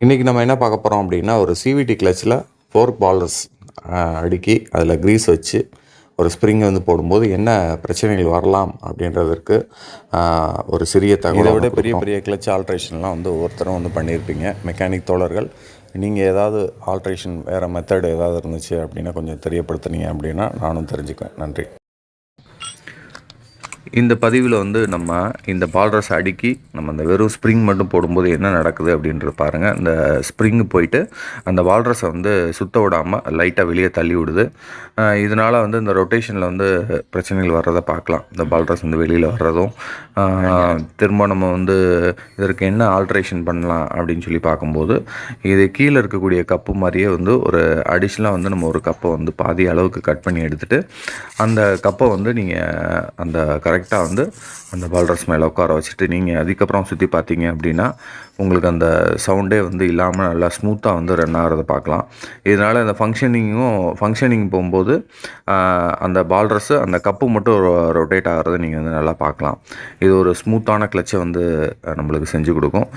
இன்றைக்கி நம்ம என்ன பார்க்க போகிறோம் அப்படின்னா, ஒரு சிவிடி கிளச்சில் ஃபோர்க் பால்டர்ஸ் அடுக்கி அதில் க்ரீஸ் வச்சு ஒரு ஸ்ப்ரிங் வந்து போடும்போது என்ன பிரச்சனைகள் வரலாம் அப்படின்றதற்கு ஒரு சிறிய தகவல். இதை விட பெரிய பெரிய கிளச் ஆல்ட்ரேஷன்லாம் வந்து ஒவ்வொருத்தரும் வந்து பண்ணியிருப்பீங்க மெக்கானிக் தோழர்கள். நீங்கள் ஏதாவது ஆல்ட்ரேஷன் வேறு மெத்தட் ஏதாவது இருந்துச்சு அப்படின்னா கொஞ்சம் தெரியப்படுத்துனீங்க அப்படின்னா நானும் தெரிஞ்சுக்குவேன். நன்றி. இந்த பதிவில் வந்து நம்ம இந்த பால்ட்ரஸ் அடுக்கி நம்ம அந்த வெறும் ஸ்ப்ரிங் மட்டும் போடும்போது என்ன நடக்குது அப்படின்றது பாருங்கள். இந்த ஸ்ப்ரிங்கு போயிட்டு அந்த பால்ட்ரஸை வந்து சுத்த விடாமல் லைட்டாக வெளியே தள்ளி விடுது. இதனால் வந்து இந்த ரொட்டேஷனில் வந்து பிரச்சனைகள் வர்றதை பார்க்கலாம். இந்த பால்ட்ரஸ் வந்து வெளியில் வர்றதும் திரும்ப நம்ம வந்து இதற்கு என்ன ஆல்ட்ரேஷன் பண்ணலாம் அப்படின்னு சொல்லி பார்க்கும்போது, இது கீழே இருக்கக்கூடிய கப்பு மாதிரியே வந்து ஒரு அடிஷ்னலாக வந்து நம்ம ஒரு கப்பை வந்து பாதி அளவுக்கு கட் பண்ணி எடுத்துகிட்டு அந்த கப்பை வந்து நீங்கள் அந்த கரெக்டாக வந்து அந்த பால்ட்ரஸ் மேலே உட்கார வச்சுட்டு நீங்கள் அதுக்கப்புறம் சுற்றி பார்த்தீங்க அப்படின்னா உங்களுக்கு அந்த சவுண்டே வந்து இல்லாமல் நல்லா ஸ்மூத்தாக வந்து ரன் ஆகிறத பார்க்கலாம். இதனால் இந்த ஃபங்க்ஷனிங் போகும்போது அந்த பால்ட்ரஸ்ஸு அந்த கப்பு மட்டும் ரொட்டேட் ஆகிறத நீங்கள் வந்து நல்லா பார்க்கலாம். இது ஒரு ஸ்மூத்தான கிளச்சை வந்து நம்மளுக்கு செஞ்சு கொடுக்கும்.